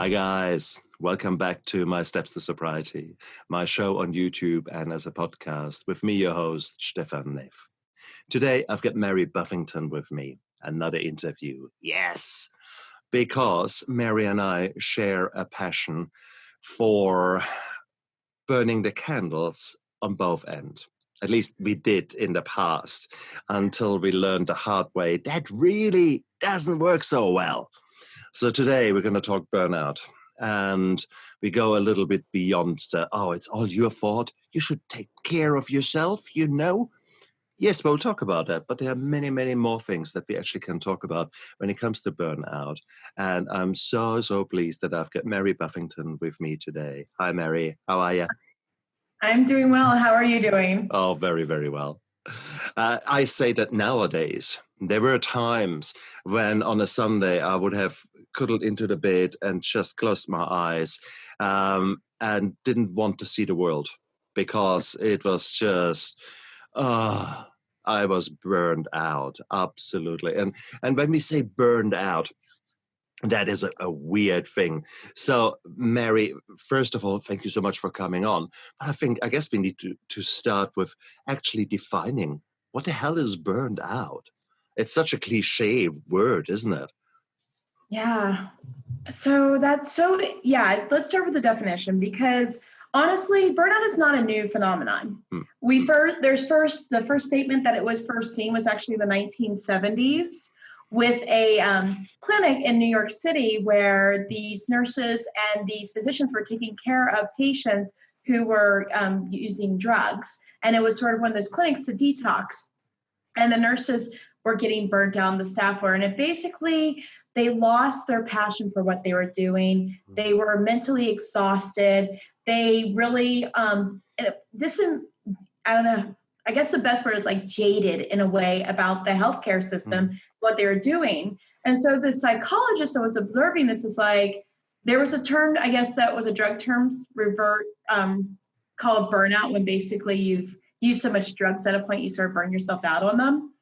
Hi guys, welcome back to My Steps to Sobriety, my show on YouTube and as a podcast with me, your host, Stefan Neff. Today, I've got Mary Buffington with me, another interview. Yes, because Mary and I share a passion for burning the candles on both ends. At least we did in the past until we learned the hard way that really doesn't work so well. So today we're going to talk burnout, and we go a little bit beyond it's all your fault. You should take care of yourself, you know? Yes, we'll talk about that, but there are many, many more things that we actually can talk about when it comes to burnout. And I'm so pleased that I've got Mary Buffington with me today. Hi, Mary. How are you? I'm doing well. How are you doing? Oh, very, very well. I say that nowadays, there were times when on a Sunday I would have cuddled into the bed and just closed my eyes and didn't want to see the world because it was just, I was burned out, absolutely. And when we say burned out, that is a weird thing. So, Mary, first of all, thank you so much for coming on. But I guess we need to start with actually defining what the hell is burned out. It's such a cliche word, isn't it? Yeah. Let's start with the definition, because honestly, burnout is not a new phenomenon. The first statement that it was first seen was actually in the 1970s with a clinic in New York City where these nurses and these physicians were taking care of patients who were using drugs. And it was sort of one of those clinics to detox. And the nurses were getting burnt down, the staff were. And it basically, they lost their passion for what they were doing. They were mentally exhausted. They really, I don't know, I guess the best word is like jaded in a way about the healthcare system, what they were doing. And so the psychologist that was observing this is like, there was a term, I guess that was a drug term, called burnout, when basically you've used so much drugs at a point you sort of burn yourself out on them.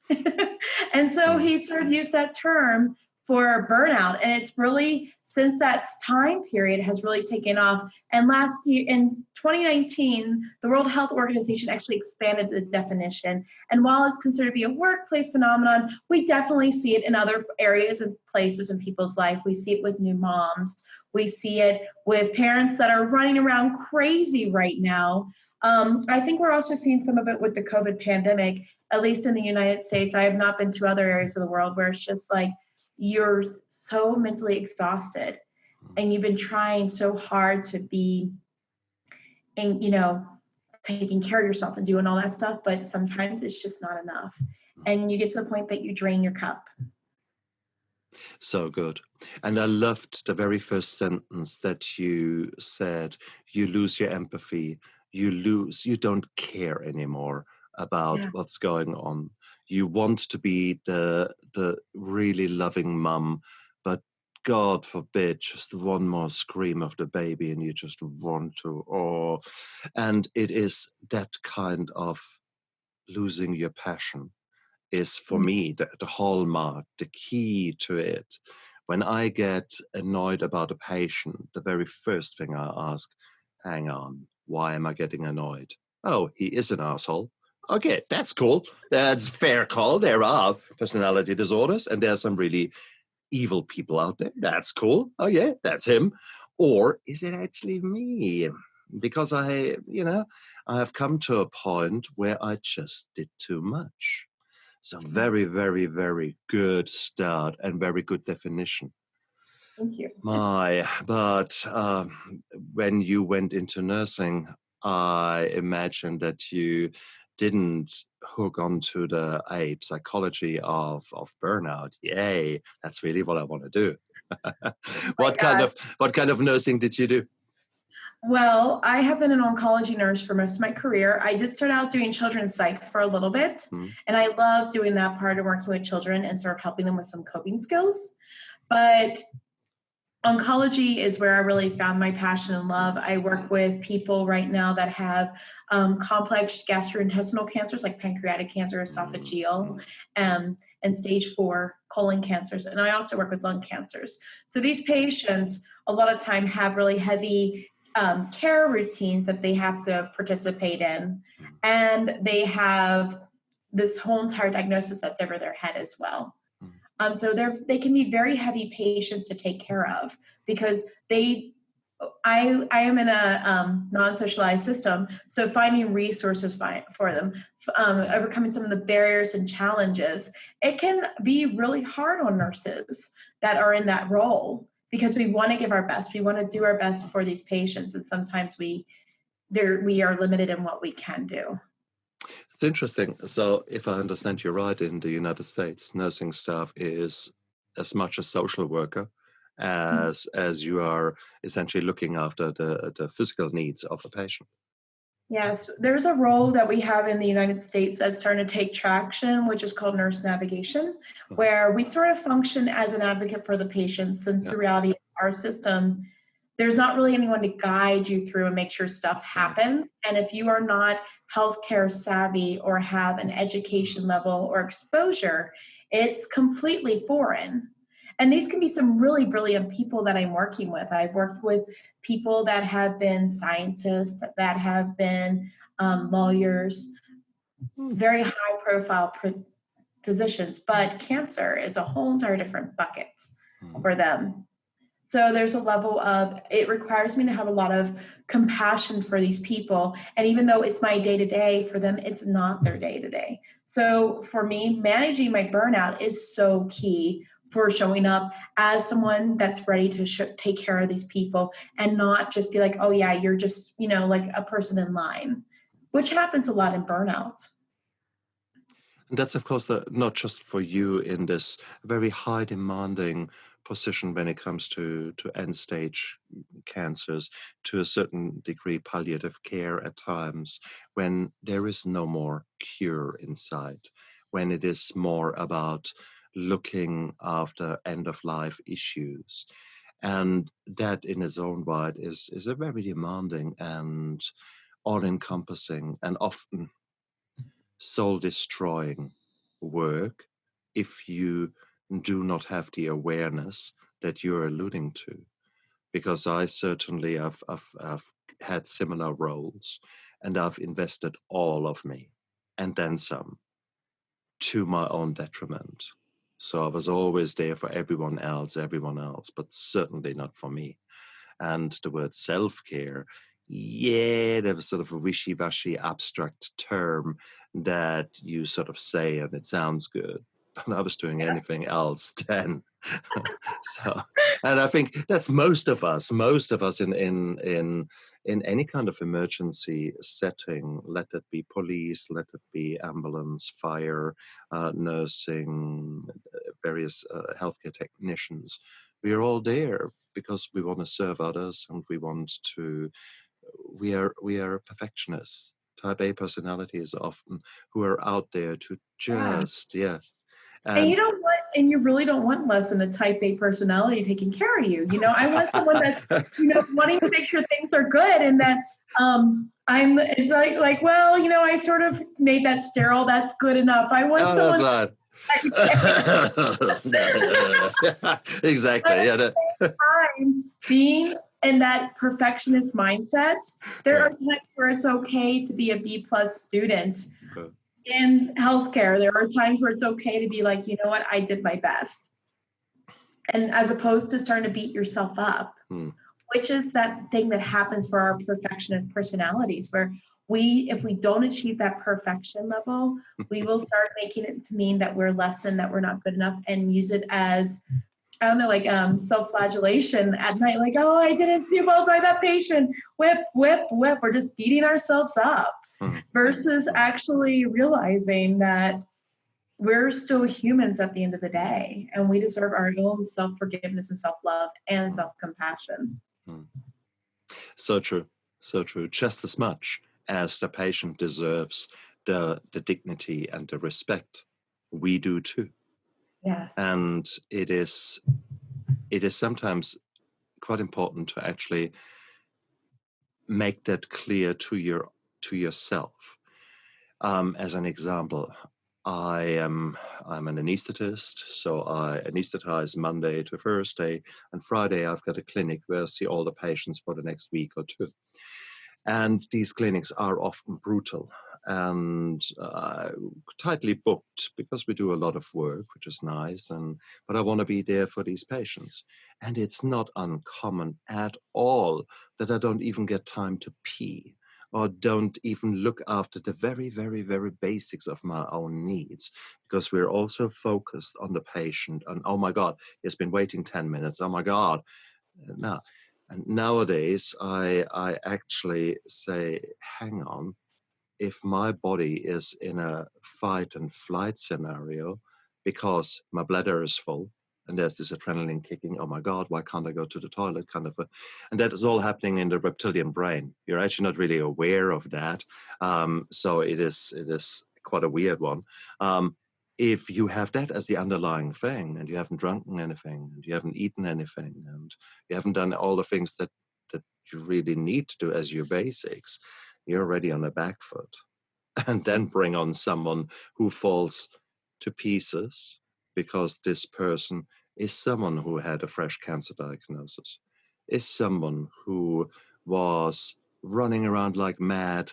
And so he sort of used that term for burnout. And it's really, since that time period, has really taken off. And last year, in 2019, the World Health Organization actually expanded the definition. And while it's considered to be a workplace phenomenon, we definitely see it in other areas and places in people's life. We see it with new moms. We see it with parents that are running around crazy right now. I think we're also seeing some of it with the COVID pandemic, at least in the United States. I have not been to other areas of the world where it's just like, you're so mentally exhausted and you've been trying so hard to be taking care of yourself and doing all that stuff, but sometimes it's just not enough. And you get to the point that you drain your cup. So good. And I loved the very first sentence that you said, you lose your empathy, you don't care anymore about what's going on. You want to be the really loving mum, but God forbid, just one more scream of the baby and you just want to, and it is that kind of losing your passion is for me the hallmark, the key to it. When I get annoyed about a patient, the very first thing I ask, hang on, why am I getting annoyed? Oh, he is an asshole. Okay, that's cool. That's fair call. There are personality disorders and there are some really evil people out there. That's cool. Oh yeah, that's him. Or is it actually me? Because I have come to a point where I just did too much. So very, very, very good start and very good definition. Thank you. But when you went into nursing, I imagine that you didn't hook onto the psychology of burnout. Yay, that's really what I want to do. What kind of nursing did you do? Well, I have been an oncology nurse for most of my career. I did start out doing children's psych for a little bit, and I love doing that part of working with children and sort of helping them with some coping skills. But Oncology is where I really found my passion and love. I work with people right now that have complex gastrointestinal cancers like pancreatic cancer, esophageal, and stage 4 colon cancers. And I also work with lung cancers. So these patients a lot of time have really heavy care routines that they have to participate in. And they have this whole entire diagnosis that's over their head as well. So they can be very heavy patients to take care of because I am in a non-socialized system, so finding resources for them, overcoming some of the barriers and challenges, it can be really hard on nurses that are in that role because we want to give our best, we want to do our best for these patients, and sometimes we are limited in what we can do. It's interesting. So if I understand you right, in the United States, nursing staff is as much a social worker as you are essentially looking after the physical needs of a patient. Yes, there's a role that we have in the United States that's starting to take traction, which is called nurse navigation, where we sort of function as an advocate for the patients, since the reality of our system, there's not really anyone to guide you through and make sure stuff happens. And if you are not healthcare savvy or have an education level or exposure, it's completely foreign. And these can be some really brilliant people that I'm working with. I've worked with people that have been scientists, that have been lawyers, very high profile positions, but cancer is a whole entire different bucket for them. So there's a level of, it requires me to have a lot of compassion for these people. And even though it's my day-to-day, for them, it's not their day-to-day. So for me, managing my burnout is so key for showing up as someone that's ready to take care of these people and not just be like, oh yeah, you're just, like a person in line, which happens a lot in burnout. And that's, of course, not just for you in this very high demanding position when it comes to end stage cancers, to a certain degree palliative care at times, when there is no more cure in sight, when it is more about looking after end of life issues. And that in its own right is a very demanding and all encompassing and often soul destroying work if you do not have the awareness that you're alluding to. Because I certainly have had similar roles, and I've invested all of me and then some to my own detriment. So I was always there for everyone else, but certainly not for me. And the word self-care, there was sort of a wishy-washy abstract term that you sort of say and it sounds good, but I was doing anything else then. So, and I think that's most of us in any kind of emergency setting, let it be police, let it be ambulance, fire, nursing, various healthcare technicians. We are all there because we want to serve others, and we are perfectionists. Type A personalities often who are out there to just, And you really don't want less than a type A personality taking care of you. I want someone that's, wanting to make sure things are good, and that it's like, well, I sort of made that sterile. That's good enough. I want someone. That's exactly. At the same time, being in that perfectionist mindset, there are times where it's okay to be a B+ student. In healthcare, there are times where it's okay to be like, you know what, I did my best. And as opposed to starting to beat yourself up, which is that thing that happens for our perfectionist personalities, where if we don't achieve that perfection level, we will start making it to mean that we're less than, that we're not good enough, and use it as, I don't know, like self-flagellation at night, like, oh, I didn't do well by that patient, whip, whip, whip. We're just beating ourselves up. Versus actually realizing that we're still humans at the end of the day, and we deserve our own self-forgiveness and self-love and self-compassion. So true. So true. Just as much as the patient deserves the dignity and the respect, we do too. Yes. And it is sometimes quite important to actually make that clear to yourself. As an example, I'm an anesthetist, so I anesthetize Monday to Thursday, and Friday I've got a clinic where I see all the patients for the next week or two. And these clinics are often brutal and tightly booked because we do a lot of work, which is nice. But I want to be there for these patients. And it's not uncommon at all that I don't even get time to pee or don't even look after the very, very, very basics of my own needs, because we're also focused on the patient. And oh my God, he's been waiting 10 minutes. Oh my God. No. And nowadays, I actually say, hang on, if my body is in a fight and flight scenario because my bladder is full and there's this adrenaline kicking, oh my God, why can't I go to the toilet? And that is all happening in the reptilian brain. You're actually not really aware of that. So it is quite a weird one. If you have that as the underlying thing and you haven't drunken anything and you haven't eaten anything and you haven't done all the things that you really need to do as your basics, you're already on the back foot. And then bring on someone who falls to pieces because this person is someone who had a fresh cancer diagnosis, is someone who was running around like mad,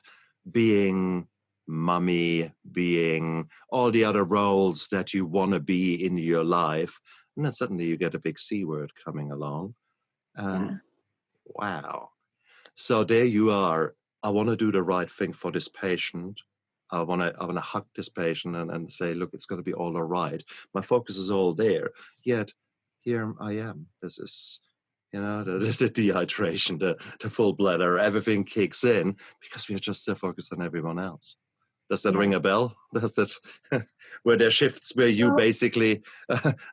being mummy, being all the other roles that you want to be in your life. And then suddenly you get a big C word coming along. And wow. So there you are. I want to do the right thing for this patient. I want to hug this patient and say, look, it's going to be all right. My focus is all there. Yet here I am. This is, the dehydration, the full bladder, everything kicks in because we are just so focused on everyone else. Does that ring a bell? Does that, were there shifts where you basically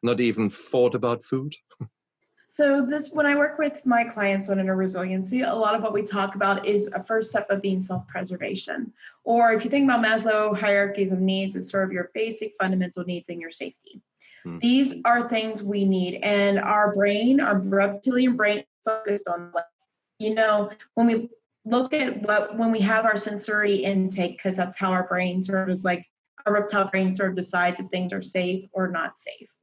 not even thought about food? So when I work with my clients on inner resiliency, a lot of what we talk about is a first step of being self-preservation. Or if you think about Maslows hierarchies of needs, it's sort of your basic fundamental needs and your safety. These are things we need, and our reptilian brain focused on, when we look at when we have our sensory intake, because that's how our brain sort of is like, our reptile brain sort of decides if things are safe or not safe.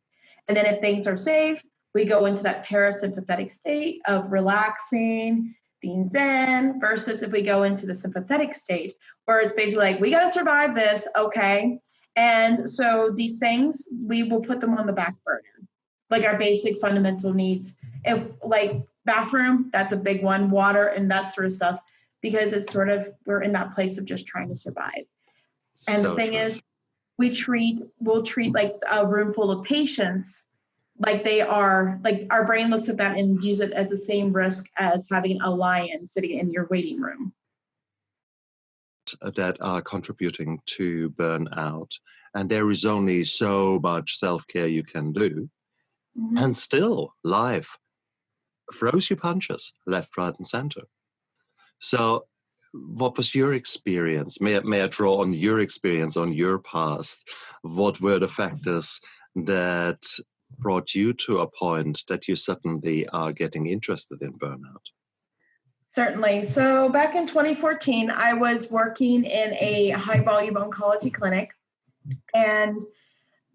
And then if things are safe, we go into that parasympathetic state of relaxing, being zen, versus if we go into the sympathetic state, where it's basically like, we got to survive this, okay? And so these things, we will put them on the back burner, like our basic fundamental needs. If like bathroom, that's a big one, water and that sort of stuff, because it's sort of, we're in that place of just trying to survive. And so the thing is, we'll treat like a room full of patients like they are, like our brain looks at that and views it as the same risk as having a lion sitting in your waiting room. That are contributing to burnout. And there is only so much self-care you can do. Mm-hmm. And still, life throws you punches left, right, and center. So what was your experience? May I draw on your experience, on your past? What were the factors that brought you to a point that you suddenly are getting interested in burnout? Certainly. So back in 2014, I was working in a high volume oncology clinic, and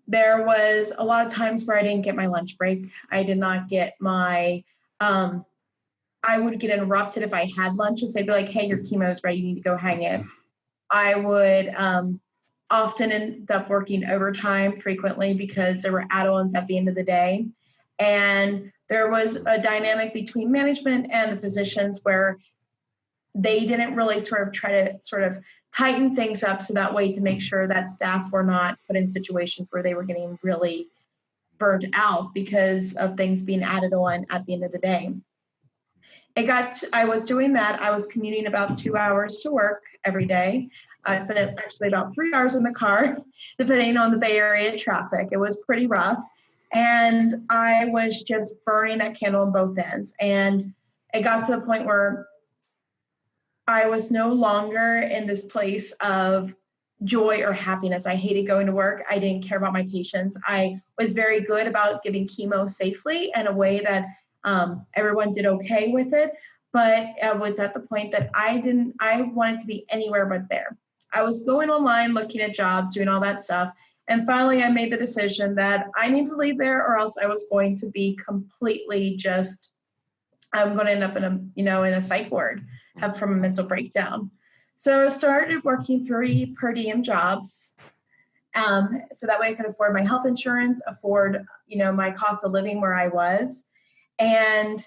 there was a lot of times where I didn't get my lunch break. I did not get my, I would get interrupted if I had lunch, and they'd be like, hey, your chemo is ready, you need to go hang it. I would often end up working overtime frequently because there were add-ons at the end of the day. And there was a dynamic between management and the physicians where they didn't really sort of try to tighten things up so that way to make sure that staff were not put in situations where they were getting really burnt out because of things being added on at the end of the day. I was doing that. I was commuting about 2 hours to work every day. I spent actually about 3 hours in the car, depending on the Bay Area traffic. It was pretty rough. And I was just burning that candle on both ends. And it got to the point where I was no longer in this place of joy or happiness. I hated going to work. I didn't care about my patients. I was very good about giving chemo safely in a way that Everyone did okay with it, but I was at the point that I wanted to be anywhere but there. I was going online, looking at jobs, doing all that stuff. And finally, I made the decision that I need to leave there, or else I was going to be completely I'm going to end up in a psych ward, from a mental breakdown. So I started working 3 per diem jobs. So that way I could afford my health insurance, afford, my cost of living where I was. And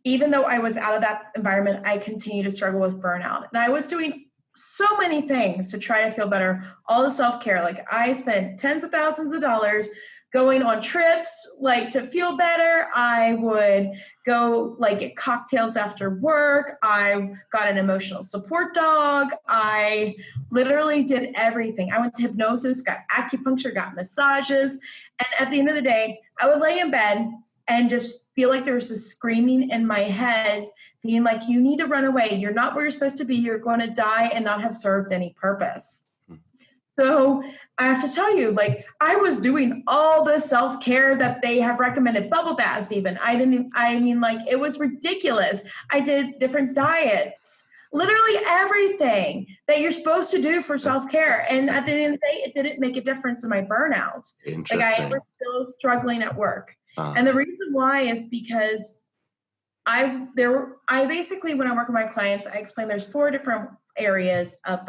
even though I was out of that environment, I continued to struggle with burnout. And I was doing so many things to try to feel better, all the self-care. Like, I spent tens of thousands of dollars going on trips, to feel better. I would go get cocktails after work. I got an emotional support dog. I literally did everything. I went to hypnosis, got acupuncture, got massages. And at the end of the day, I would lay in bed and just feel like there was this screaming in my head, being like, you need to run away. You're not where you're supposed to be. You're going to die and not have served any purpose. So I have to tell you, I was doing all the self-care that they have recommended, bubble baths even. It was ridiculous. I did different diets, literally everything that you're supposed to do for self-care. And at the end of the day, it didn't make a difference in my burnout. I was still struggling at work. And the reason why is because I basically, when I work with my clients, I explain there's 4 different areas of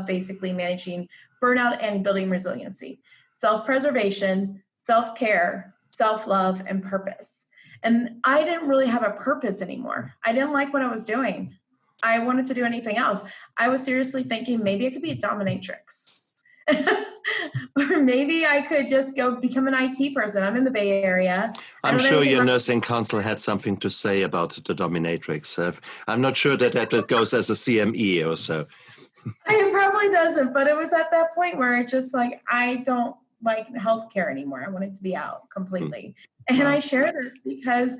basically managing burnout and building resiliency: self-preservation, self-care, self-love, and purpose. And I didn't really have a purpose anymore. I didn't like what I was doing. I wanted to do anything else. I was seriously thinking maybe I could be a dominatrix. Or maybe I could just go become an IT person. I'm in the Bay Area. I'm sure your nursing council had something to say about the dominatrix. I'm not sure that goes as a CME or so. It probably doesn't, but it was at that point where it's just I don't like healthcare anymore. I wanted to be out completely. And I share this because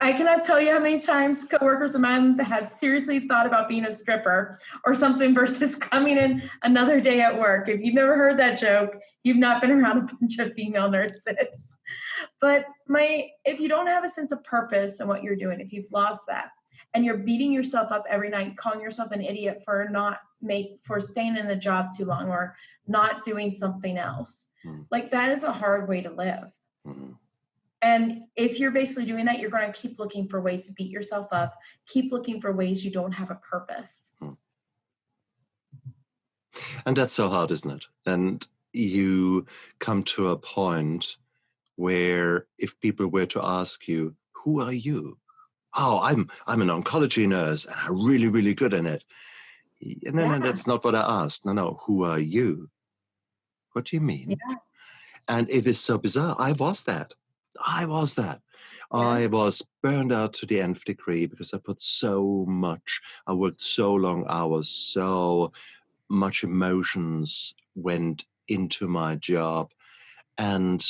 I cannot tell you how many times coworkers of mine have seriously thought about being a stripper or something versus coming in another day at work. If you've never heard that joke, you've not been around a bunch of female nurses. But if you don't have a sense of purpose in what you're doing, if you've lost that, and you're beating yourself up every night, calling yourself an idiot for staying in the job too long or not doing something else, that is a hard way to live. And if you're basically doing that, you're going to keep looking for ways to beat yourself up, keep looking for ways you don't have a purpose. And that's so hard, isn't it? And you come to a point where if people were to ask you, who are you? Oh, I'm an oncology nurse and I'm really, really good in it. No, that's not what I asked. No, who are you? What do you mean? Yeah. And it is so bizarre. I was that. I was burned out to the nth degree because I worked so long hours, so much emotions went into my job. And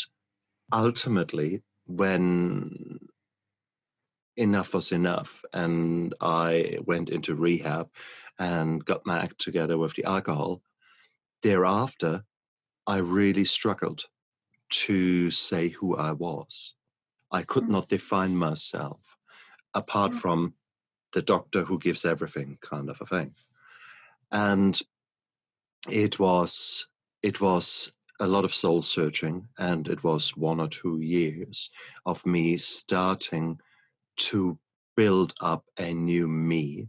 ultimately, when enough was enough and I went into rehab and got my act together with the alcohol, thereafter, I really struggled to say who I was. I could not define myself apart from the doctor who gives everything kind of a thing. And it was a lot of soul searching, and it was 1 or 2 years of me starting to build up a new me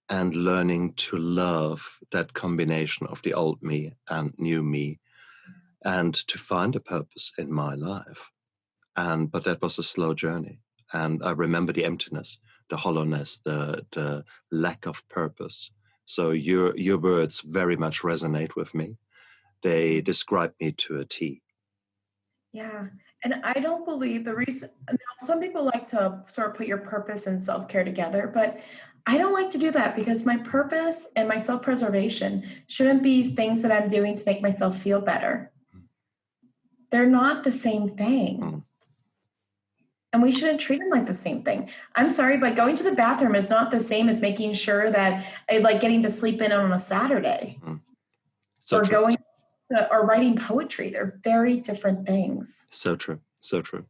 and learning to love that combination of the old me and new me, and to find a purpose in my life. But that was a slow journey. And I remember the emptiness, the hollowness, the lack of purpose. So your words very much resonate with me. They describe me to a T. Yeah. And I don't believe the reason, some people like to sort of put your purpose and self-care together, but I don't like to do that because my purpose and my self-preservation shouldn't be things that I'm doing to make myself feel better. They're not the same thing. And we shouldn't treat them like the same thing. I'm sorry, but going to the bathroom is not the same as making sure that I like getting to sleep in on a Saturday. So or true. Going to, or writing poetry. They're very different things. So true. So true.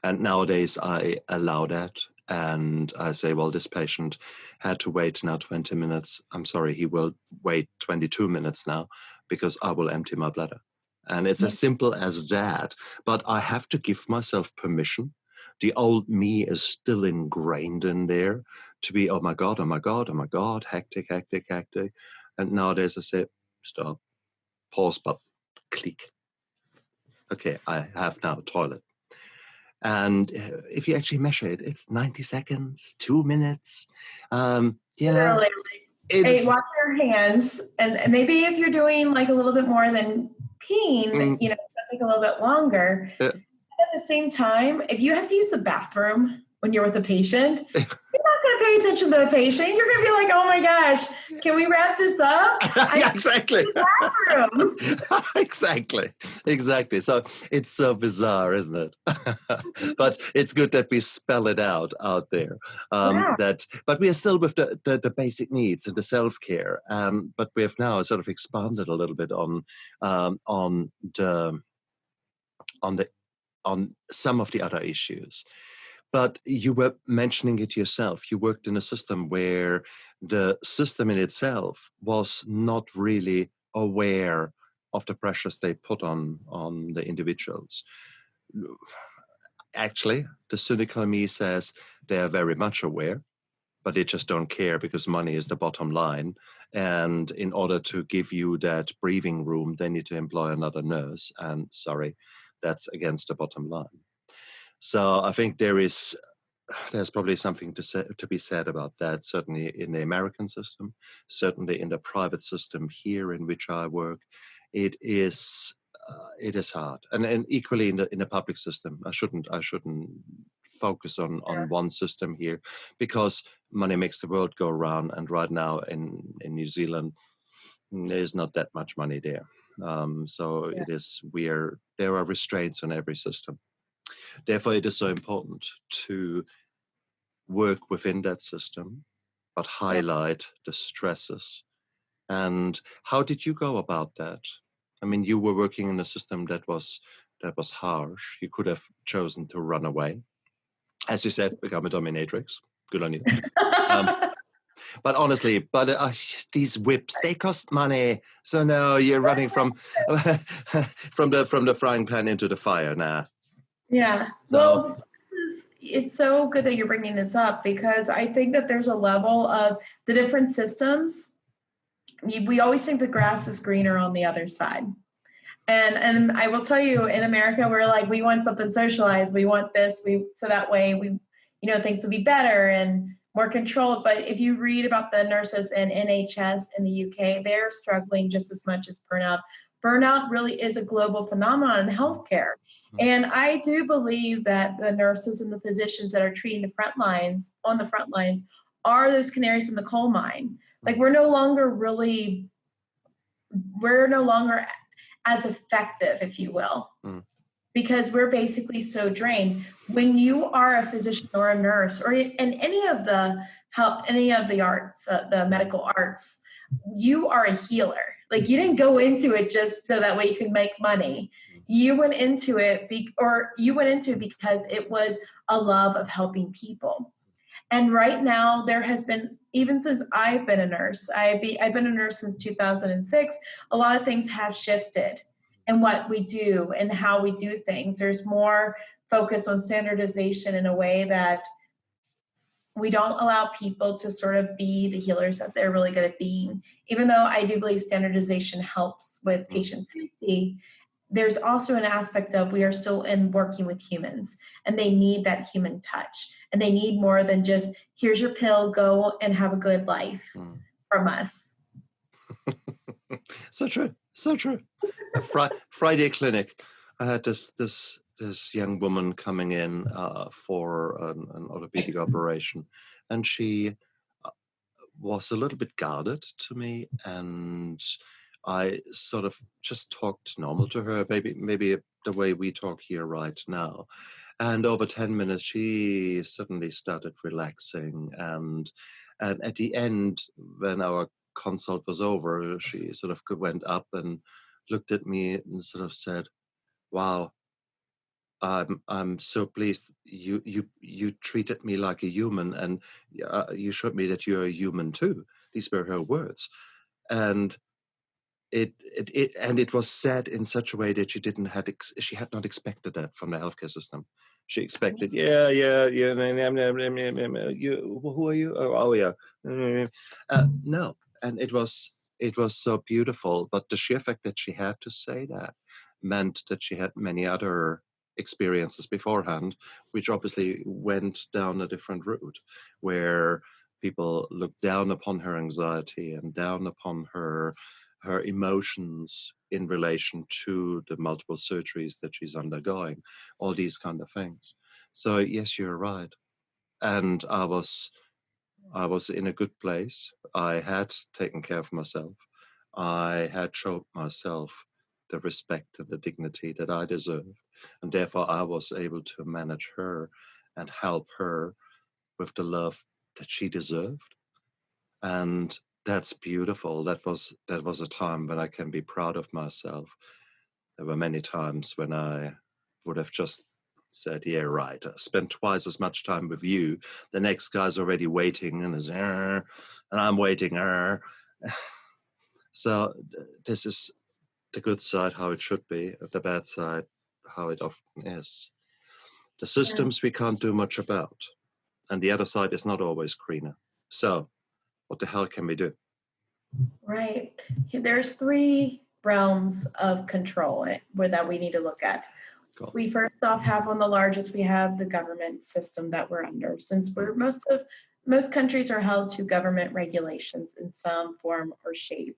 And nowadays I allow that. And I say, well, this patient had to wait now 20 minutes. I'm sorry, he will wait 22 minutes now because I will empty my bladder. And it's as simple as that. But I have to give myself permission. The old me is still ingrained in there to be, oh my God, oh my God, oh my God, hectic, hectic, hectic. And nowadays I say, stop, pause button, click. Okay, I have now a toilet. And if you actually measure it, it's 90 seconds, 2 minutes. Literally. Hey, wash your hands. And maybe if you're doing like a little bit more than peeing, you know, it'll take a little bit longer. At the same time, if you have to use the bathroom when you're with a patient, you're not going to pay attention to the patient. You're going to be like, oh my gosh, can we wrap this up? Yeah, exactly. Exactly. So it's so bizarre, isn't it? But it's good that we spell it out there. But we are still with the basic needs and the self-care. But we have now sort of expanded a little bit on some of the other issues. But you were mentioning it yourself. You worked in a system where the system in itself was not really aware of the pressures they put on the individuals. Actually, the cynical me says they are very much aware, but they just don't care because money is the bottom line. And in order to give you that breathing room, they need to employ another nurse. And sorry, that's against the bottom line. So I think there's probably something to be said about that, certainly in the American system, certainly in the private system here in which I work. It is hard. And equally in the public system. I shouldn't focus on one system here because money makes the world go round, and right now in New Zealand there's not that much money there. There are restraints on every system. Therefore, it is so important to work within that system, but highlight the stresses. And how did you go about that? I mean, you were working in a system that was harsh. You could have chosen to run away. As you said, become a dominatrix. Good on you. But honestly, these whips, they cost money. So no, you're running from the frying pan into the fire now. Yeah. Well, it's so good that you're bringing this up because I think that there's a level of the different systems. We always think the grass is greener on the other side. And I will tell you, in America, we're like, we want something socialized. We want this. So that way things will be better and more controlled. But if you read about the nurses in NHS in the UK, they're struggling just as much as burnout. Burnout really is a global phenomenon in healthcare. And I do believe that the nurses and the physicians that are treating the front lines are those canaries in the coal mine. Like we're no longer as effective, if you will, because we're basically so drained. When you are a physician or a nurse or in any of the arts, the medical arts, you are a healer. Like you didn't go into it just so that way you could make money. You went into it because it was a love of helping people. And right now there has been, even since I've been a nurse, I've been a nurse since 2006, a lot of things have shifted in what we do and how we do things. There's more focus on standardization in a way that we don't allow people to sort of be the healers that they're really good at being. Even though I do believe standardization helps with patient safety, there's also an aspect of we are still working with humans and they need that human touch and they need more than just here's your pill, go and have a good life from us. So true. Friday clinic. I had this young woman coming in for an orthopedic operation, and she was a little bit guarded to me, and I sort of just talked normal to her, maybe the way we talk here right now. And over 10 minutes, she suddenly started relaxing. And at the end, when our consult was over, she sort of went up and looked at me and sort of said, wow, I'm so pleased you treated me like a human, and you showed me that you're a human too. These were her words, and it was said in such a way that she had not expected that from the healthcare system. She expected, yeah, you, who are you? Oh yeah, no, and it was so beautiful. But the sheer fact that she had to say that meant that she had many other experiences beforehand, which obviously went down a different route, where people looked down upon her anxiety and down upon her emotions in relation to the multiple surgeries that she's undergoing, all these kind of things. So yes, you're right. And I was in a good place. I had taken care of myself. I had showed myself the respect and the dignity that I deserved. And therefore I was able to manage her and help her with the love that she deserved. And that's beautiful. That was a time when I can be proud of myself. There were many times when I would have just said, yeah, right, I spent twice as much time with you. The next guy's already waiting and is, and I'm waiting. So this is the good side, how it should be, the bad side, how it often is. The systems we can't do much about, and the other side is not always greener. So what the hell can we do? Right. There's 3 realms of control that we need to look at. Cool. We first off have on the largest, we have the government system that we're under. Since most countries are held to government regulations in some form or shape.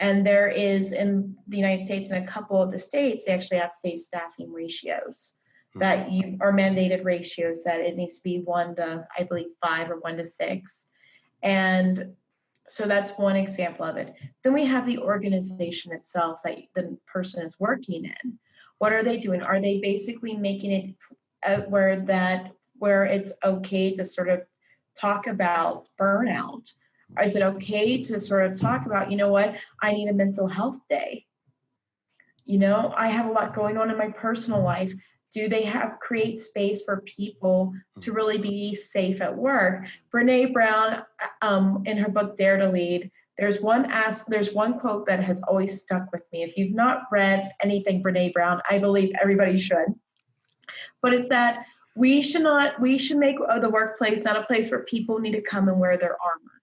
And there is, in the United States and a couple of the states, they actually have safe staffing ratios that are mandated ratios that it needs to be 1 to, I believe, 5 or 1 to 6. And so that's one example of it. Then we have the organization itself that the person is working in. What are they doing? Are they basically making it where it's okay to sort of talk about burnout? Or is it okay to sort of talk about, you know what, I need a mental health day? You know, I have a lot going on in my personal life. Do they create space for people to really be safe at work? Brené Brown, in her book Dare to Lead, there's one quote that has always stuck with me. If you've not read anything Brené Brown, I believe everybody should. But it's that we should make the workplace not a place where people need to come and wear their armor,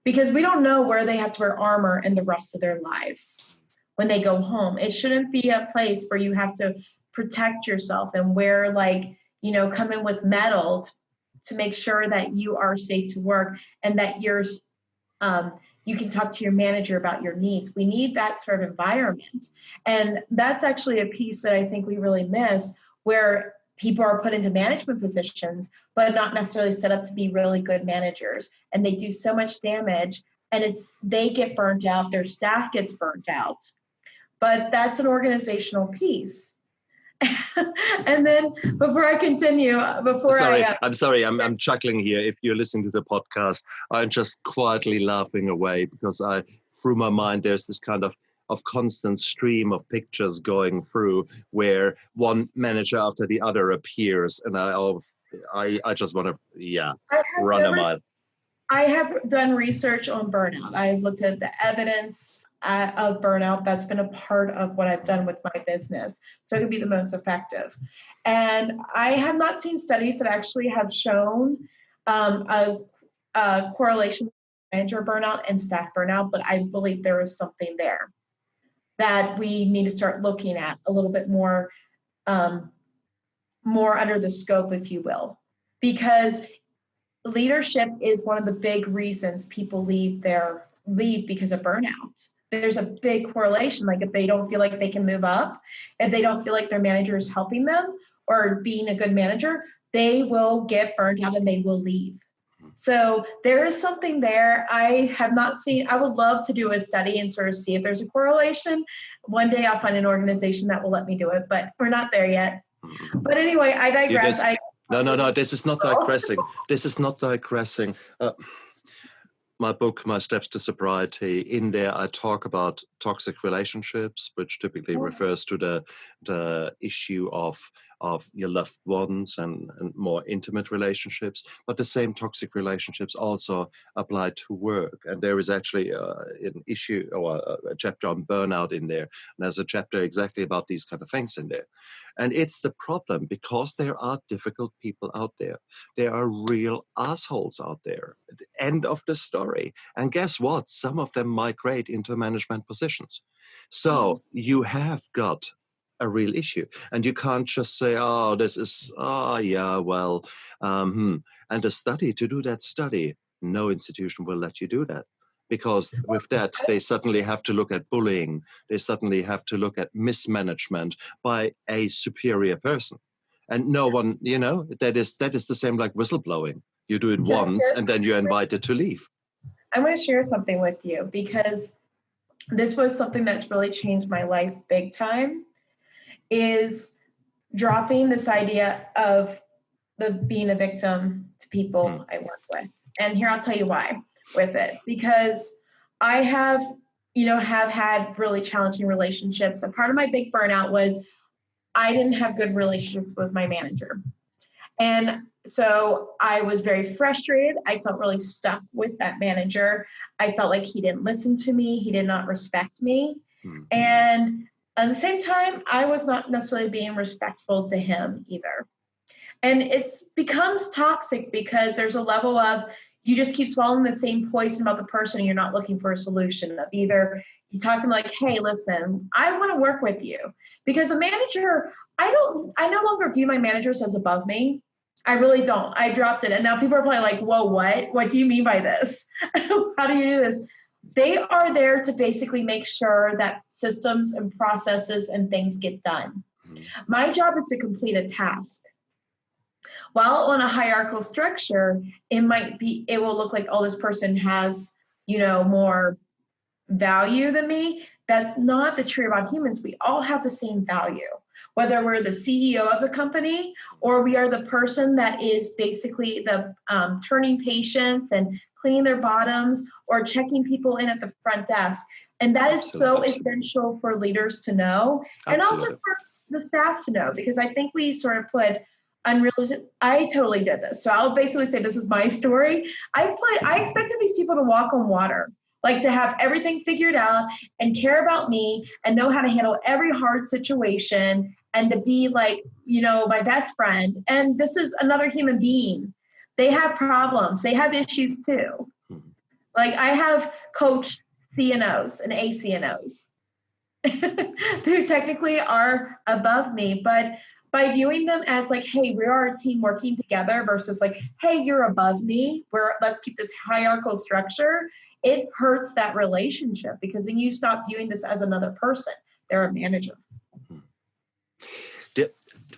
because we don't know where they have to wear armor in the rest of their lives when they go home. It shouldn't be a place where you have to protect yourself and wear, come in with metal to make sure that you are safe to work and that you can talk to your manager about your needs. We need that sort of environment. And that's actually a piece that I think we really miss, where people are put into management positions, but not necessarily set up to be really good managers. And they do so much damage, and they get burnt out, their staff gets burnt out. But that's an organizational piece. And then before I continue, I'm sorry, I'm chuckling here. If you're listening to the podcast, I'm just quietly laughing away because through my mind, there's this kind of constant stream of pictures going through where one manager after the other appears, and I just want to run a mile. I have done research on burnout. I've looked at the evidence of burnout. That's been a part of what I've done with my business, so it can be the most effective. And I have not seen studies that actually have shown a correlation with manager burnout and staff burnout, but I believe there is something there that we need to start looking at a little bit more under the scope, if you will, because leadership is one of the big reasons people leave because of burnout. There's a big correlation. Like if they don't feel like they can move up, if they don't feel like their manager is helping them or being a good manager, they will get burnt out and they will leave. So there is something there. I have not seen, I would love to do a study and sort of see if there's a correlation. One day I'll find an organization that will let me do it, but we're not there yet. But anyway, I digress. No, this is not digressing. This is not digressing. my book, My Steps to Sobriety, in there I talk about toxic relationships, which typically refers to the issue of your loved ones and more intimate relationships. But the same toxic relationships also apply to work. And there is actually an issue or a chapter on burnout in there. And there's a chapter exactly about these kind of things in there. And it's the problem because there are difficult people out there. There are real assholes out there. End of the story. And guess what? Some of them migrate into management positions. So you have got a real issue. And you can't just say, oh, this is, oh, yeah, well, And the study, to do that study, no institution will let you do that. Because with that, they suddenly have to look at bullying. They suddenly have to look at mismanagement by a superior person. And no one, that is the same like whistleblowing. You do it once and then you're invited to leave. I'm going to share something with you because this was something that's really changed my life big time, is dropping this idea of being a victim to people I work with. And here, I'll tell you why with it, because I have had really challenging relationships. And part of my big burnout was I didn't have good relationships with my manager. And so I was very frustrated. I felt really stuck with that manager. I felt like he didn't listen to me. He did not respect me. And at the same time, I was not necessarily being respectful to him either. And it becomes toxic because there's a level of you just keep swallowing the same poison about the person and you're not looking for a solution of either you talk to them like, hey, listen, I want to work with you. Because a manager, I no longer view my managers as above me. I really don't. I dropped it. And now people are probably like, whoa, what? What do you mean by this? How do you do this? They are there to basically make sure that systems and processes and things get done. My job is to complete a task. While on a hierarchical structure, it will look like, oh, this person has, more value than me. That's not the truth about humans. We all have the same value, whether we're the CEO of the company or we are the person that is basically the turning patients and cleaning their bottoms or checking people in at the front desk. And that is so essential for leaders to know and also for the staff to know, because I think we sort of put unrealistic. I totally did this. So I'll basically say this is my story. I expected these people to walk on water, like to have everything figured out and care about me and know how to handle every hard situation and to be like, my best friend. And this is another human being. They have problems. They have issues too. Like I have coached CNOs and ACNOs who technically are above me, but by viewing them as like, hey, we are a team working together versus like, hey, you're above me. Let's keep this hierarchical structure. It hurts that relationship because then you stop viewing this as another person. They're a manager.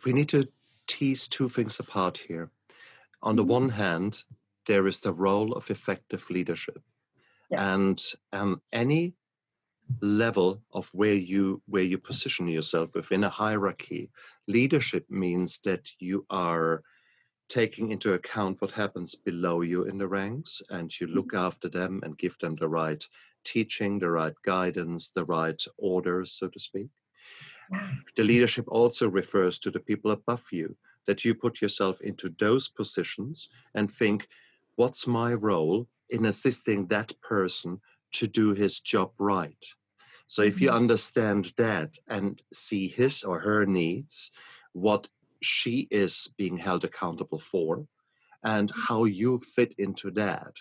We need to tease two things apart here. On the one hand, there is the role of effective leadership. Yes. And any level of where you position yourself within a hierarchy, leadership means that you are taking into account what happens below you in the ranks, and you look after them and give them the right teaching, the right guidance, the right orders, so to speak. The leadership also refers to the people above you, that you put yourself into those positions and think, what's my role in assisting that person to do his job right? So if you understand that and see his or her needs, what she is being held accountable for, and how you fit into that,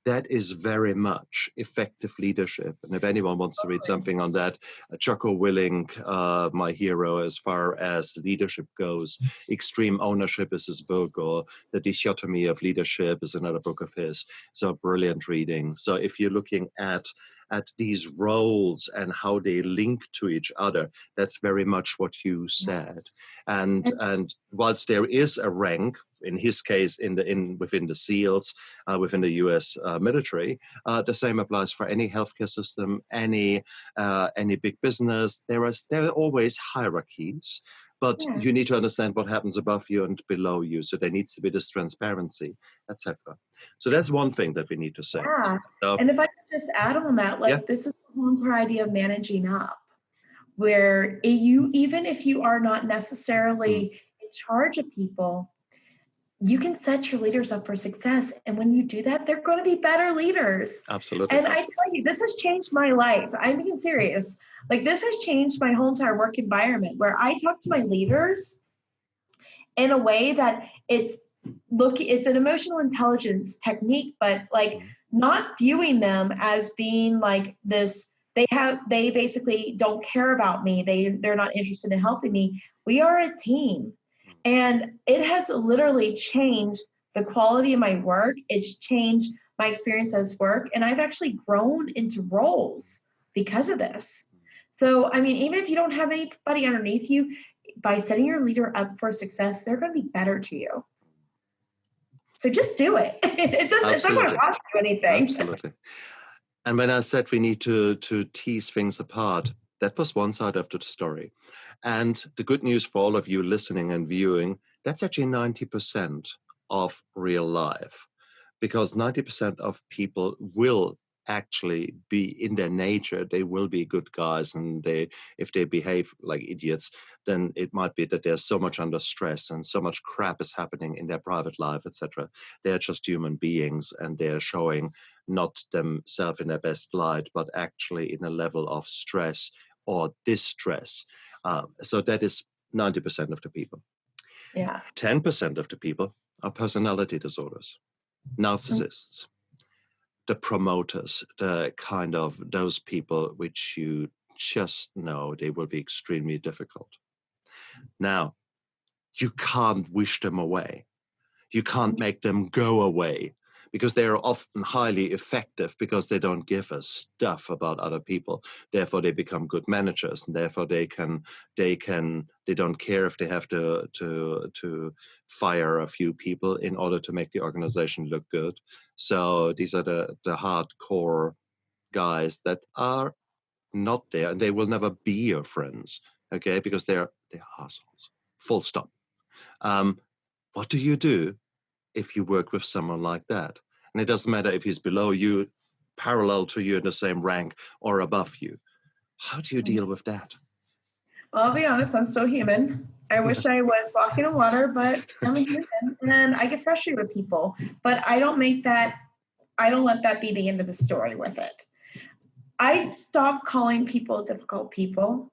that is very much effective leadership. And if anyone wants to read something on that, Jocko Willink, my hero as far as leadership goes, Extreme Ownership is his book, or The Dichotomy of Leadership is another book of his. So brilliant reading. So if you're looking at these roles and how they link to each other, that's very much what you said. And whilst there is a rank, in his case, within the SEALs, within the U.S. Military, the same applies for any healthcare system, any big business. There are always hierarchies, but you need to understand what happens above you and below you. So there needs to be this transparency, etc. So that's one thing that we need to say. Yeah. So, and if I could just add on that, like this is the whole entire idea of managing up, where even if you are not necessarily in charge of people, you can set your leaders up for success. And when you do that, they're going to be better leaders. Absolutely. And I tell you, this has changed my life. I'm being serious. Like, this has changed my whole entire work environment, where I talk to my leaders in a way that it's an emotional intelligence technique, but like not viewing them as being like this. They basically don't care about me. They're not interested in helping me. We are a team. And it has literally changed the quality of my work. It's changed my experience as work. And I've actually grown into roles because of this. So, I mean, even if you don't have anybody underneath you, by setting your leader up for success, they're going to be better to you. So just do it. It's not going to cost you anything. Absolutely. And when I said we need to tease things apart, that was one side of the story. And the good news for all of you listening and viewing, that's actually 90% of real life, because 90% of people will actually be, in their nature, they will be good guys, and if they behave like idiots, then it might be that they're so much under stress and so much crap is happening in their private life, etc. They're just human beings, and they're showing not themselves in their best light, but actually in a level of stress or distress. So that is 90% of the people. Yeah. 10% of the people are personality disorders, narcissists, the promoters, the kind of those people which you just know they will be extremely difficult. Now, you can't wish them away. You can't make them go away, because they are often highly effective because they don't give a stuff about other people. Therefore, they become good managers, and therefore they don't care if they have to fire a few people in order to make the organization look good. So these are the hardcore guys that are not there, and they will never be your friends, okay? Because they're assholes. Full stop. What do you do if you work with someone like that? And it doesn't matter if he's below you, parallel to you in the same rank, or above you. How do you deal with that? Well, I'll be honest, I'm still human. I wish I was walking on water, but I'm a human, and I get frustrated with people. But I don't let that be the end of the story with it. I stop calling people difficult people.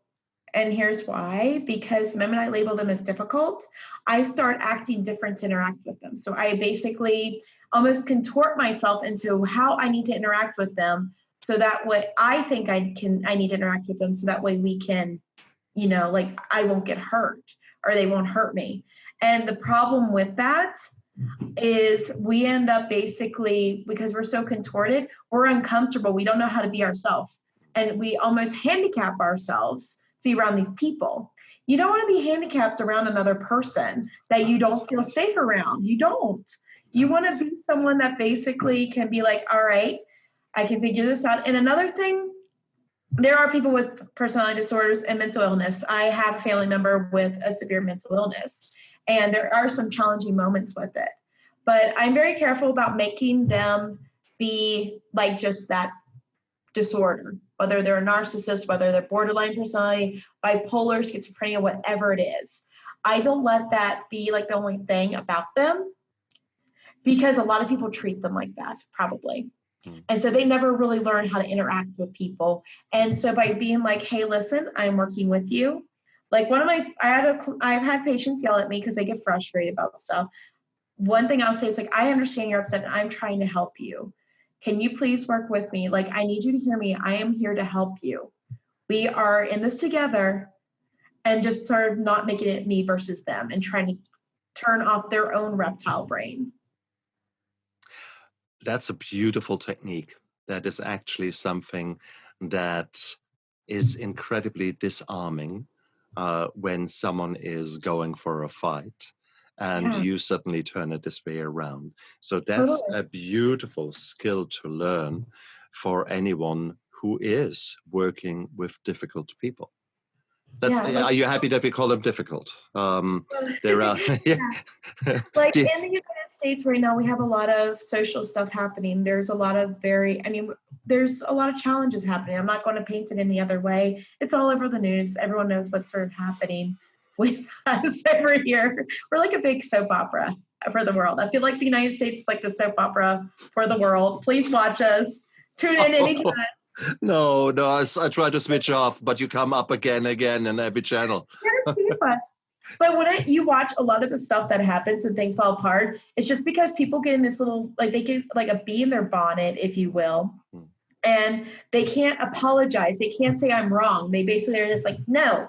And here's why: because the moment I label them as difficult, I start acting different to interact with them. So I basically almost contort myself into how I need to interact with them, so that way I think I need to interact with them, so that way we can, like, I won't get hurt or they won't hurt me. And the problem with that is we end up basically, because we're so contorted, we're uncomfortable. We don't know how to be ourselves. And we almost handicap ourselves to be around these people. You don't want to be handicapped around another person that you don't feel safe around. You don't. You want to be someone that basically can be like, all right, I can figure this out. And another thing, there are people with personality disorders and mental illness. I have a family member with a severe mental illness, and there are some challenging moments with it. But I'm very careful about making them be like just that disorder, whether they're a narcissist, whether they're borderline personality, bipolar, schizophrenia, whatever it is. I don't let that be like the only thing about them, because a lot of people treat them like that, probably. And so they never really learn how to interact with people. And so by being like, hey, listen, I'm working with you. Like I've had patients yell at me because they get frustrated about stuff. One thing I'll say is like, I understand you're upset and I'm trying to help you. Can you please work with me? Like, I need you to hear me. I am here to help you. We are in this together, and just sort of not making it me versus them and trying to turn off their own reptile brain. That's a beautiful technique. That is actually something that is incredibly disarming when someone is going for a fight and you suddenly turn it this way around. So that's a beautiful skill to learn for anyone who is working with difficult people. Are you happy that we call them difficult? There are, Like in the United States right now, we have a lot of social stuff happening. There's a lot of there's a lot of challenges happening. I'm not going to paint it any other way. It's all over the news. Everyone knows what's sort of happening with us over here. We're like a big soap opera for the world. I feel like the United States is like the soap opera for the world. Please watch us. Tune in anytime. No, I try to switch off, but you come up again in every channel. But when you watch a lot of the stuff that happens and things fall apart, it's just because people get in this little, like they get like a bee in their bonnet, if you will, and they can't apologize. They can't say I'm wrong. They basically are just like, no,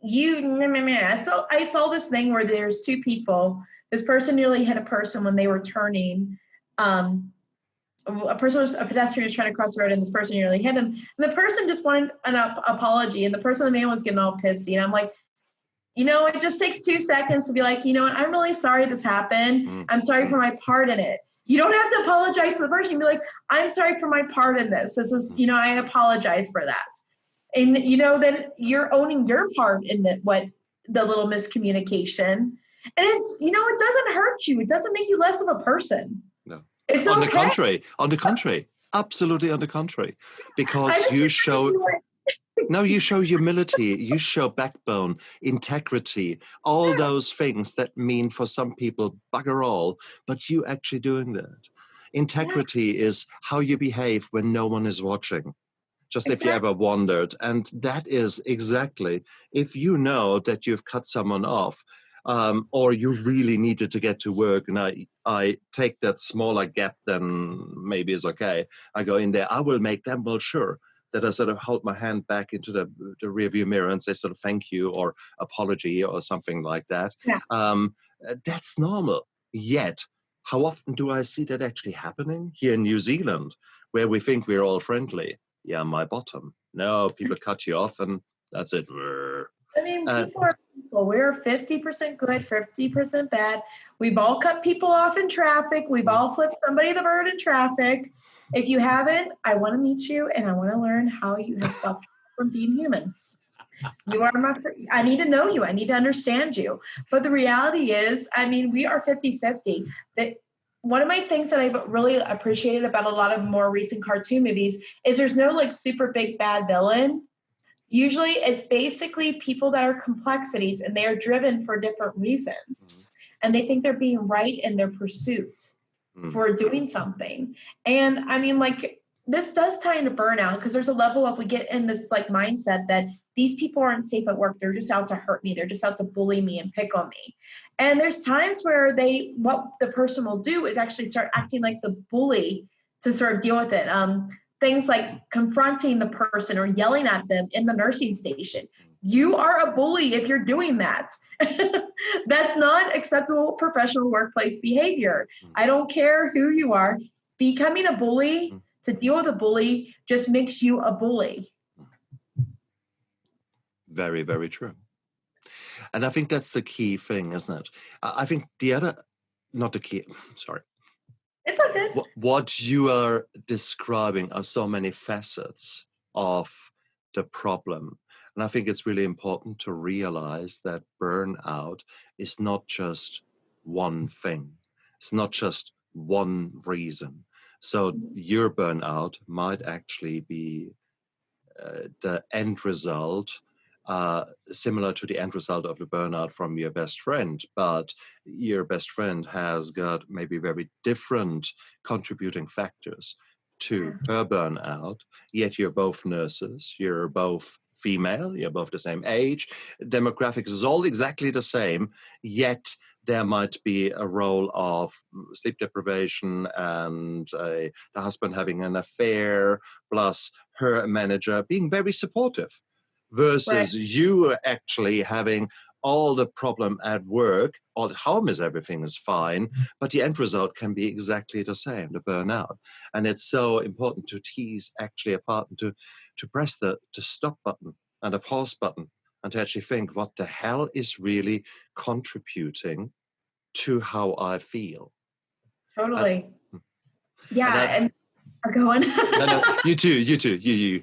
I saw this thing where there's two people. This person nearly hit a person when they were turning. A pedestrian was trying to cross the road and this person nearly hit him. And the person just wanted an apology. And the man was getting all pissy. And I'm like, it just takes 2 seconds to be like, what, I'm really sorry this happened. I'm sorry for my part in it. You don't have to apologize to the person. You be like, I'm sorry for my part in this. This is, I apologize for that. And, then you're owning your part in the little miscommunication. And it's, it doesn't hurt you. It doesn't make you less of a person. No. It's on okay. the contrary, absolutely on the contrary, because you show humility, you show backbone, integrity, all those things that mean for some people bugger all, but you actually doing that. Integrity is how you behave when no one is watching. Just if you ever wondered, and that is exactly, if you know that you've cut someone off, or you really needed to get to work, and I take that smaller gap than maybe is okay. I go in there, I will make them well sure that I sort of hold my hand back into the rearview mirror and say sort of thank you or apology or something like that. Yeah. That's normal. Yet, how often do I see that actually happening here in New Zealand, where we think we're all friendly? Yeah, my bottom. No, people cut you off and that's it. People are people. We're 50% good, 50% bad. We've all cut people off in traffic. We've all flipped somebody the bird in traffic. If you haven't, I want to meet you and I want to learn how you have stopped from being human. You are I need to know you. I need to understand you. But the reality is, we are 50-50. One of my things that I've really appreciated about a lot of more recent cartoon movies is there's no like super big bad villain. Usually it's basically people that are complexities and they are driven for different reasons. And they think they're being right in their pursuit for doing something. And this does tie into burnout because there's a level of we get in this like mindset that these people aren't safe at work. They're just out to hurt me. They're just out to bully me and pick on me. And there's times where what the person will do is actually start acting like the bully to sort of deal with it. Things like confronting the person or yelling at them in the nursing station. You are a bully if you're doing that. That's not acceptable professional workplace behavior. I don't care who you are. Becoming a bully to deal with a bully just makes you a bully. Very, very true. And I think that's the key thing, isn't it? I think not the key, sorry. It's okay. What you are describing are so many facets of the problem. And I think it's really important to realize that burnout is not just one thing. It's not just one reason. So your burnout might actually be the end result, similar to the end result of the burnout from your best friend, but your best friend has got maybe very different contributing factors to her burnout, yet you're both nurses, you're both female, you're both the same age, demographics is all exactly the same, yet there might be a role of sleep deprivation and the husband having an affair, plus her manager being very supportive, versus you actually having all the problem at work, all at home is everything is fine, but the end result can be exactly the same, the burnout. And it's so important to tease actually apart and to press the stop button and the pause button and to actually think what the hell is really contributing to how I feel. Totally. And go on. No, you too.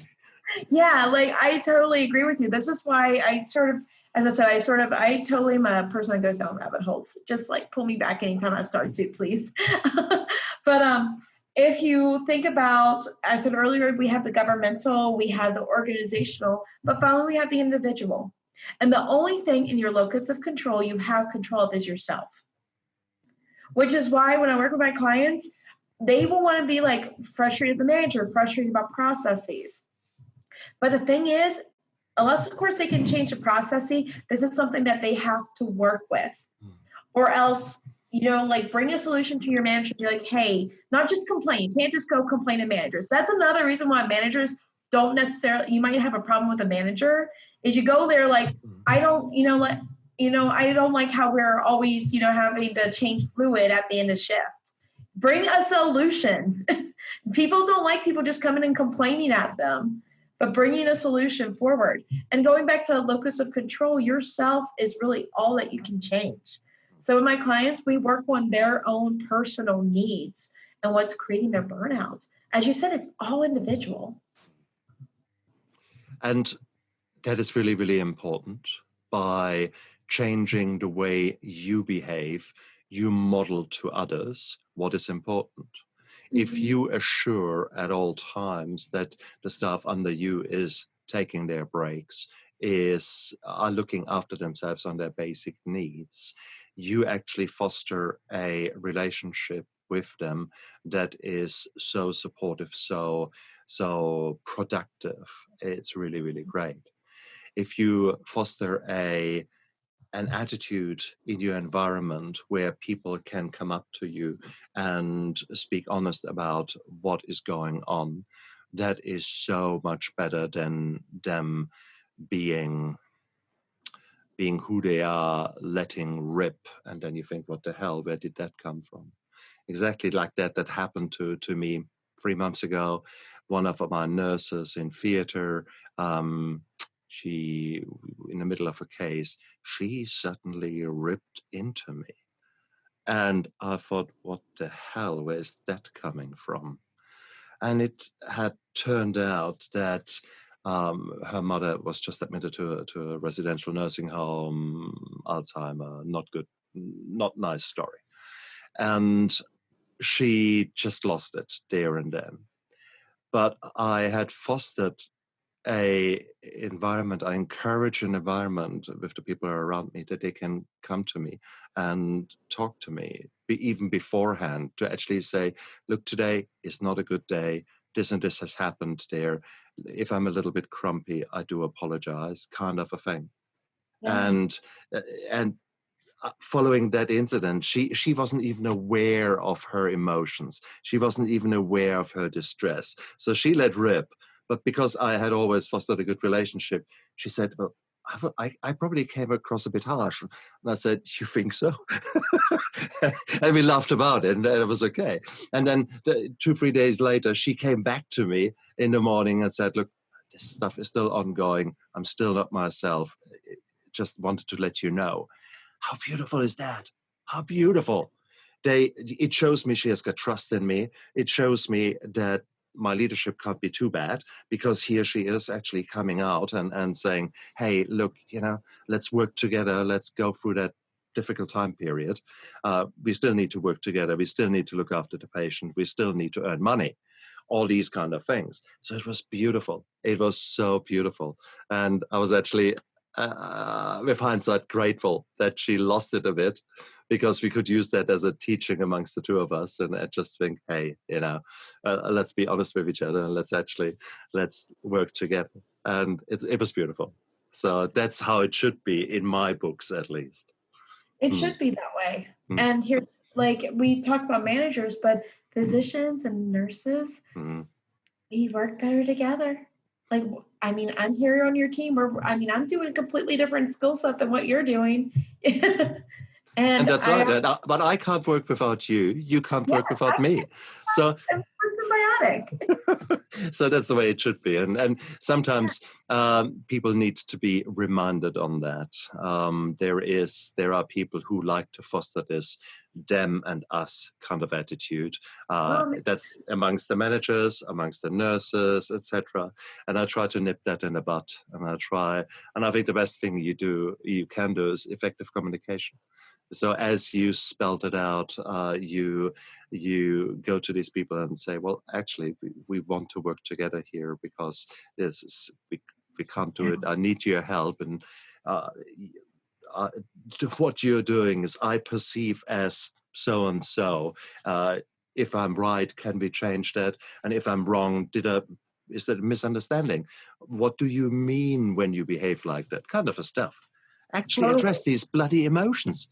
Yeah, like I totally agree with you. This is why I sort of, as I said, I totally am a person that goes down rabbit holes. Just like pull me back anytime I start to, please. But if you think about, I said earlier, we have the governmental, we have the organizational, but finally we have the individual. And the only thing in your locus of control you have control of is yourself. Which is why when I work with my clients, they will want to be like frustrated with the manager, frustrated about processes. But the thing is, unless of course they can change the processing, this is something that they have to work with. Or else, like bring a solution to your manager. Be like, hey, not just complain. You can't just go complain to managers. That's another reason why managers don't necessarily, you might have a problem with a manager, is you go there like, I don't like how we're always, having to change fluid at the end of shift. Bring a solution. People don't like people just coming and complaining at them, but bringing a solution forward. And going back to the locus of control, yourself is really all that you can change. So with my clients, we work on their own personal needs and what's creating their burnout. As you said, it's all individual. And that is really, really important. By changing the way you behave, you model to others what is important. Mm-hmm. If you assure at all times that the staff under you is taking their breaks, are looking after themselves on their basic needs, you actually foster a relationship with them that is so supportive, so productive. It's really, really great. If you foster an attitude in your environment where people can come up to you and speak honest about what is going on, that is so much better than them being who they are, letting rip, and then you think, what the hell, where did that come from? Exactly like that happened to me 3 months ago. One of my nurses in theater, she, in the middle of a case, she suddenly ripped into me. And I thought, what the hell, where's that coming from? And it had turned out that her mother was just admitted to a residential nursing home, Alzheimer, not good, not nice story. And she just lost it there and then. But I had fostered a environment, I encourage an environment with the people around me that they can come to me and talk to me, even beforehand, to actually say, look, today is not a good day. This and this has happened there. If I'm a little bit grumpy, I do apologize, kind of a thing. Yeah. And following that incident, she wasn't even aware of her emotions. She wasn't even aware of her distress. So she let rip. But because I had always fostered a good relationship, she said, well, I probably came across a bit harsh. And I said, you think so? And we laughed about it, and it was okay. And then 2-3 days later, she came back to me in the morning and said, look, this stuff is still ongoing. I'm still not myself. Just wanted to let you know. How beautiful is that? How beautiful. It shows me she has got trust in me. It shows me that my leadership can't be too bad, because here she is actually coming out and saying, hey, look, let's work together. Let's go through that difficult time period. We still need to work together. We still need to look after the patient. We still need to earn money. All these kind of things. So it was beautiful. It was so beautiful. And I was actually, with hindsight, grateful that she lost it a bit, because we could use that as a teaching amongst the two of us. And I just think, hey, let's be honest with each other, and let's work together. And it was beautiful. So that's how it should be in my books, at least. It should be that way. And here's, like, we talked about managers, but physicians and nurses, we work better together. Like, I mean, I'm here on your team. I'm doing a completely different skill set than what you're doing. and that's right. But I can't work without you. You can't work without me. So automatic. So that's the way it should be. And sometimes people need to be reminded on that. There are people who like to foster this them and us kind of attitude. That's amongst the managers, amongst the nurses, etc. And I try to nip that in the bud. And I think the best thing you can do is effective communication. So as you spelled it out, you go to these people and say, well, actually, we want to work together here because we can't do it. I need your help. And what you're doing is I perceive as so-and-so. If I'm right, can we change that? And if I'm wrong, is that a misunderstanding? What do you mean when you behave like that? Kind of a stuff. Actually address these bloody emotions.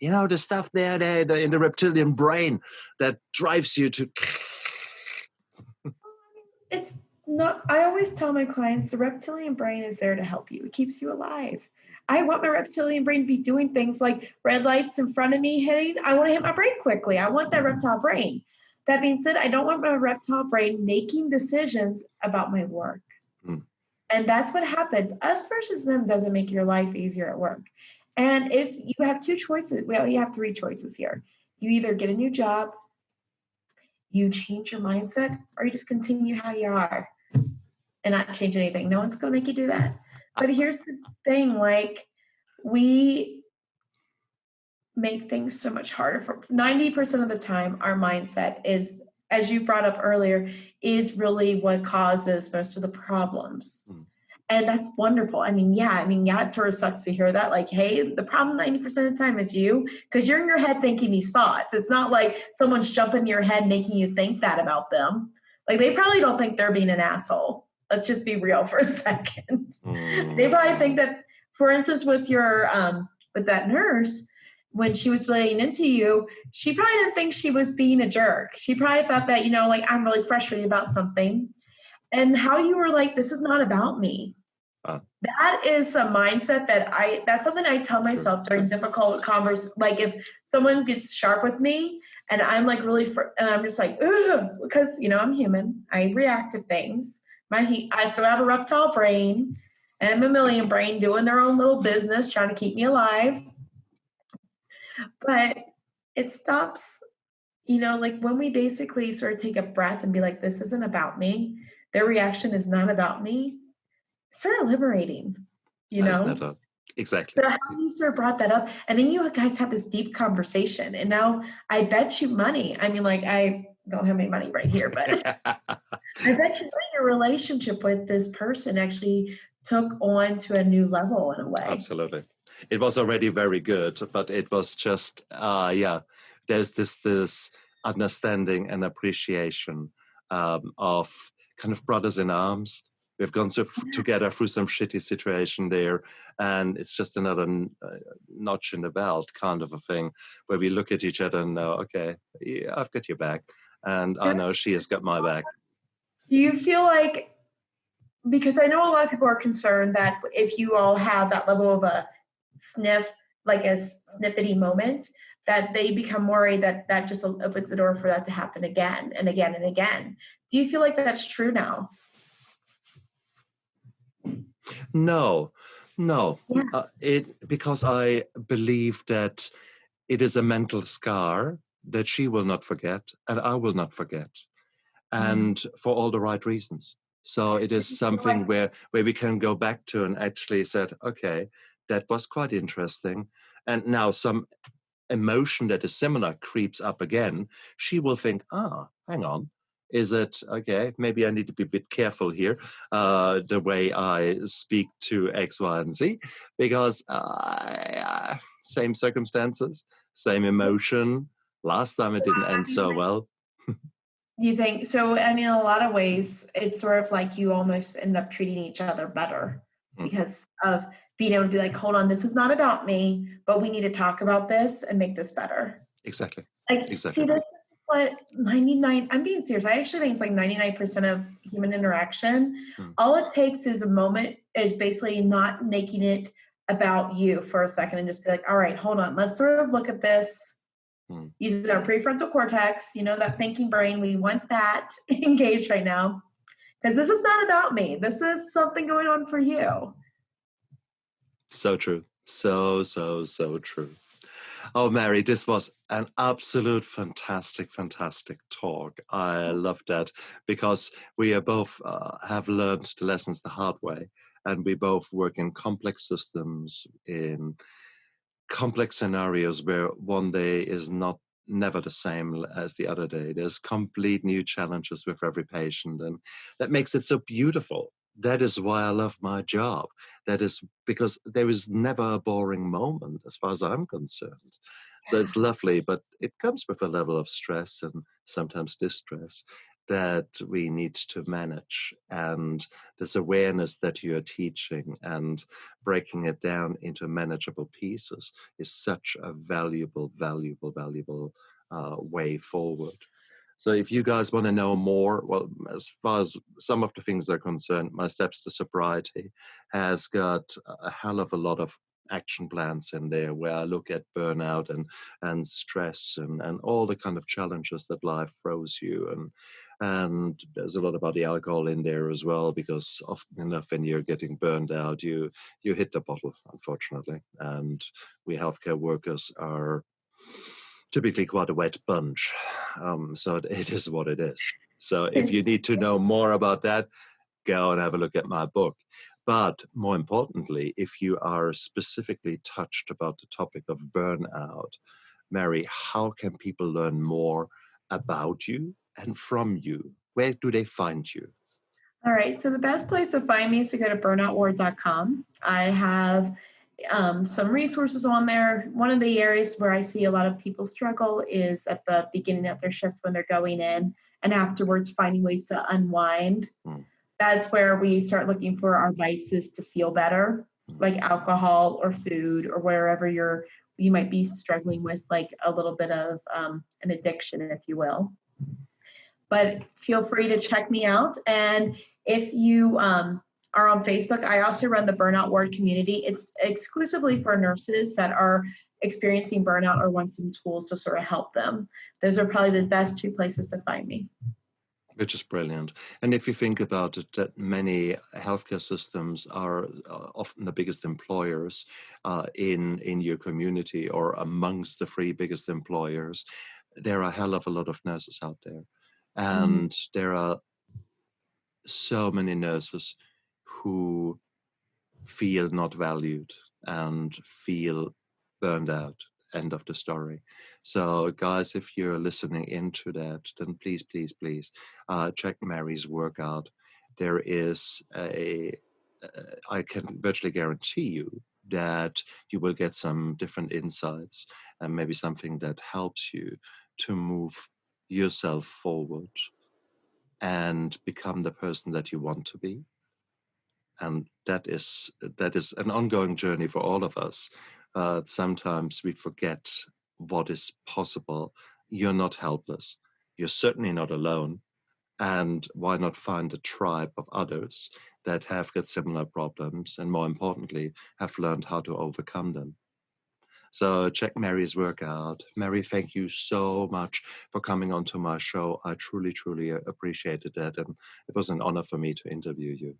You know, the stuff there in the reptilian brain that drives you to... It's not, I always tell my clients, the reptilian brain is there to help you. It keeps you alive. I want my reptilian brain to be doing things like red lights in front of me hitting. I want to hit my brake quickly. I want that reptile brain. That being said, I don't want my reptile brain making decisions about my work. And that's what happens. Us versus them doesn't make your life easier at work. And if you have two choices, well, you have three choices here. You either get a new job, you change your mindset, or you just continue how you are and not change anything. No one's going to make you do that. But here's the thing, like, we make things so much harder. For 90% of the time, our mindset is, as you brought up earlier, is really what causes most of the problems. And that's wonderful. I mean, it sort of sucks to hear that. Like, hey, the problem 90% of the time is you, because you're in your head thinking these thoughts. It's not like someone's jumping in your head making you think that about them. Like, they probably don't think they're being an asshole. Let's just be real for a second. They probably think that, for instance, with your with that nurse, when she was laying into you, she probably didn't think she was being a jerk. She probably thought that, like, I'm really frustrated about something. And how you were like, this is not about me. That is a mindset that's something I tell myself during difficult conversations. Like, if someone gets sharp with me and I'm like and I'm just like, ugh, because, I'm human. I react to things. I still have a reptile brain and a mammalian brain doing their own little business, trying to keep me alive. But it stops, like when we basically sort of take a breath and be like, this isn't about me. Their reaction is not about me. It's sort of liberating, Exactly. So how you sort of brought that up. And then you guys had this deep conversation. And now I bet you money. I mean, like, I don't have any money right here, but I bet you money your relationship with this person actually took on to a new level in a way. Absolutely. It was already very good, but it was just, there's this understanding and appreciation of kind of brothers in arms. We've gone together through some shitty situation there, and it's just another notch in the belt kind of a thing, where we look at each other and know, okay, yeah, I've got your back, and I know she has got my back. Do you feel like, because I know a lot of people are concerned that if you all have that level of a sniff, like a snippety moment, that they become worried that just opens the door for that to happen again and again and again. Do you feel like that's true now? No. Yeah. Because I believe that it is a mental scar that she will not forget and I will not forget, and for all the right reasons. So it is something where we can go back to and actually said, okay, that was quite interesting. And now some emotion that is similar creeps up again. She will think, hang on. Is it, okay, maybe I need to be a bit careful here, the way I speak to X, Y, and Z, because same circumstances, same emotion. Last time it didn't end so well. You think, so, I mean, in a lot of ways, it's sort of like you almost end up treating each other better because of being able to be like, hold on, this is not about me, but we need to talk about this and make this better. Exactly. See, this is what 99, I'm being serious. I actually think it's like 99% of human interaction. All it takes is a moment, is basically not making it about you for a second and just be like, all right, hold on, let's sort of look at this Using our prefrontal cortex, that thinking brain, we want that engaged right now. Because this is not about me. This is something going on for you. So true. So true. Oh, Mary, this was an absolute fantastic talk. I loved that because we are both have learned the lessons the hard way, and we both work in complex systems, in complex scenarios where one day is never the same as the other day. There's complete new challenges with every patient, and that makes it so beautiful. That is why I love my job. That is because there is never a boring moment as far as I'm concerned. So it's lovely, but it comes with a level of stress and sometimes distress that we need to manage. And this awareness that you are teaching and breaking it down into manageable pieces is such a valuable way forward. So if you guys want to know more, well, as far as some of the things are concerned, My Steps to Sobriety has got a hell of a lot of action plans in there where I look at burnout and stress and all the kind of challenges that life throws you. And there's a lot about the alcohol in there as well, because often enough when you're getting burned out, you hit the bottle, unfortunately. And we healthcare workers are typically quite a wet bunch. So it is what it is. So if you need to know more about that, go and have a look at my book. But more importantly, if you are specifically touched about the topic of burnout, Mary, how can people learn more about you and from you? Where do they find you? All right. So the best place to find me is to go to burnoutward.com. I have some resources on there. One of the areas where I see a lot of people struggle is at the beginning of their shift when they're going in, and afterwards finding ways to unwind. That's where we start looking for our vices to feel better, like alcohol or food or wherever you might be struggling with like a little bit of an addiction, if you will. But feel free to check me out. And if you are on Facebook, I also run the Burnout Ward community. It's exclusively for nurses that are experiencing burnout or want some tools to sort of help them. Those are probably the best two places to find me. Which is brilliant. And if you think about it, that many healthcare systems are often the biggest employers in your community or amongst the 3 biggest employers, there are a hell of a lot of nurses out there. And there are so many nurses who feel not valued and feel burned out. End of the story. So guys, if you're listening into that, then please check Mary's work out. There is I can virtually guarantee you that you will get some different insights and maybe something that helps you to move yourself forward and become the person that you want to be. And that is an ongoing journey for all of us. Sometimes we forget what is possible. You're not helpless. You're certainly not alone. And why not find a tribe of others that have got similar problems and, more importantly, have learned how to overcome them? So check Mary's work out. Mary, thank you so much for coming onto my show. I truly appreciated that. And it was an honor for me to interview you.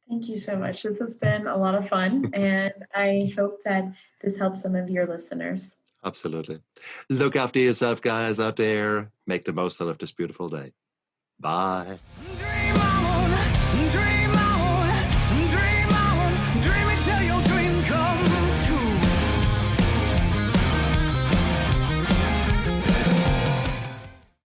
Thank you so much. This has been a lot of fun, and I hope that this helps some of your listeners. Absolutely. Look after yourself, guys, out there. Make the most out of this beautiful day. Bye. Dream on, dream on, dream